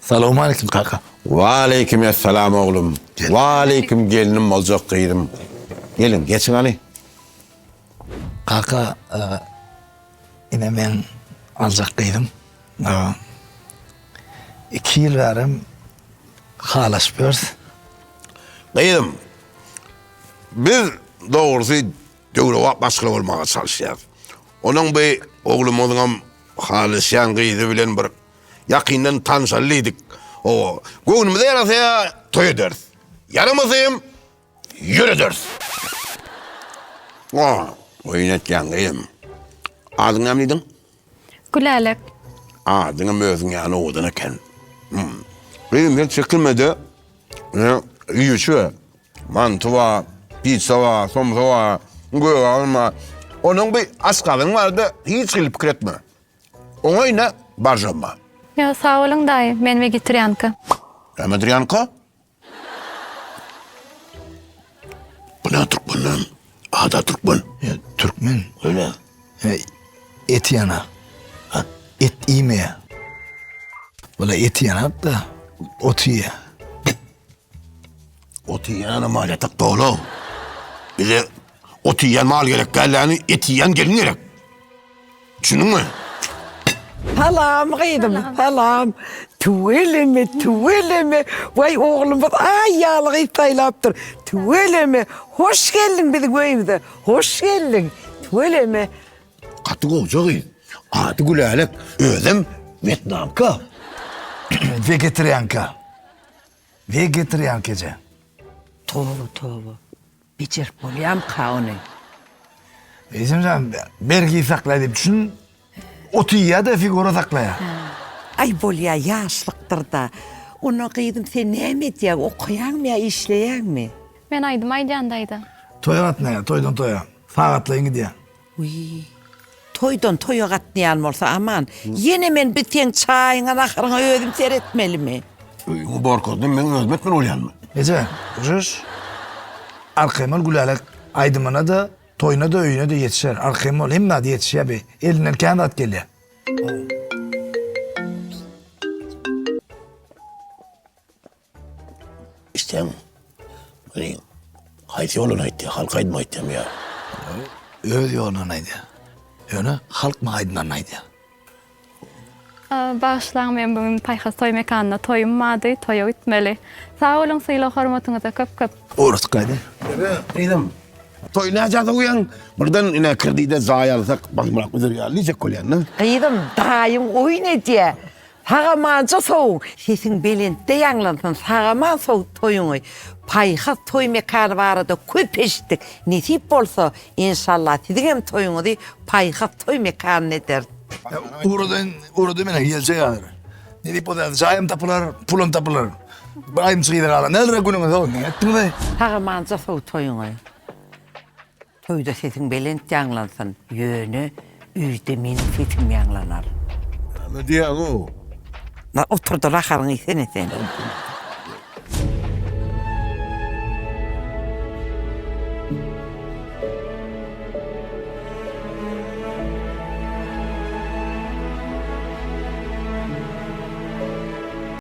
Selamun aleyküm kaka. Aleykümselam oğlum. Aleyküm gelinim olacak kıyırım. Gelin geçin hani. Kaka, yine ben alacaktıydım. 2 yıl verim halaşıyoruz. Kıyırım. Biz doğrusu devlet başkanı olmaya çalışıyoruz. Onun bir oğlumuzun halısyan kıydı bilen bir yakından tanışalıydık. O gönlümüzde yarasa toy ederiz. Yaramazayım yürüdürüz. Oyun etken kıyım. Adın ne miydin? Gülalek. Adının özün yani oğudun eken. Benim hiç çekilmedi. Yiyüşü. Mantı var, pizza var, somsa var, göğe var. Onun bir askalın vardı, hiç kılıp kretme. Ona yine barjanma. Ya sağ olun dayı, men vegetarianka. Hemen yanka. Bu ne Türkmen lan? Ada Türkmen. Ya, Türkmen. Öyle. Et yana. Ha? Et yemeye. Böyle et yanar da otu ye. Otu yiyen mal yatak doğru. Bize otu yiyen mal gerek geldi, yani et yiyen gelin gerek. Düşündün mü? Halam kıydım, halam. Tuveleme. Vay oğlum, ay yağlı itaylaptır. Tuveleme. Hoş geldin bizim köyümüze. Hoş geldin. Tuveleme. Katı olacak iyi. Adı Gülalek. Özüm Vietnamka. Vegetarianka. Vegetariankece. Tövbe. Biçer bolyam kaunu. Bizim zaman belki saklayıp düşün. Otu ye de figura saklaya. Ay bolya yaşlıktır da. Onu kıydım sen ne emet ya? Okuyan mı ya, işleyen mi? Men aydım Aycandaydı. Toya atmaya, toydan toya. Sağatlayın gidiyor. Uy. Toydan toya katlayan olsa aman. Yine ben biten çayına nakırına ödüm seyretmeli mi? Bu barkodun ben özmetmen olayan mı? Nece? Ucuz. Arkemal Gülalek aydımına da, toyuna da, öyüne de yetişer. Arkemal hem de yetişer bir. Elinden kendi at geliyor. İşte hani hayti olun hayti, halka aydın haytım ya. Öyle yolunaydı. Öyle halk mı aydınlanaydı? Bağışlayın men bugün payhas toy mekanına toyunmadı, toya gitmeli. Sağ olun sıyla hormatınıza köp. Orası kaydı. Dedim. Toylayacağız uyan. Buradan yine kırdıydı zaya alsak bakmak mıdır ya? Nice kolyan ne? Kıydım dayım oyun diye. Sağamanca soğuk. Sesin belinde yanlansın. Sağaman soğuk toyunu. Payhas toy mekanı vardı. Köpeştik. Nesip olsa inşallah sizin hem toyunu değil. Payhas toy mekanı nedir? Uğradı mene gelecek alır. Ne deyip o da zayım tapılar, pulum tapılar. Bayım çıkıydı kala. Nelere günümüz o? Ne ettin mi? Sağamanca soğuk toyunu. Toyda sesin belinde yanlansın. Yönü üyde benim sesim yanlanar. Ne diyen o? Oturdu rakarın isene sen.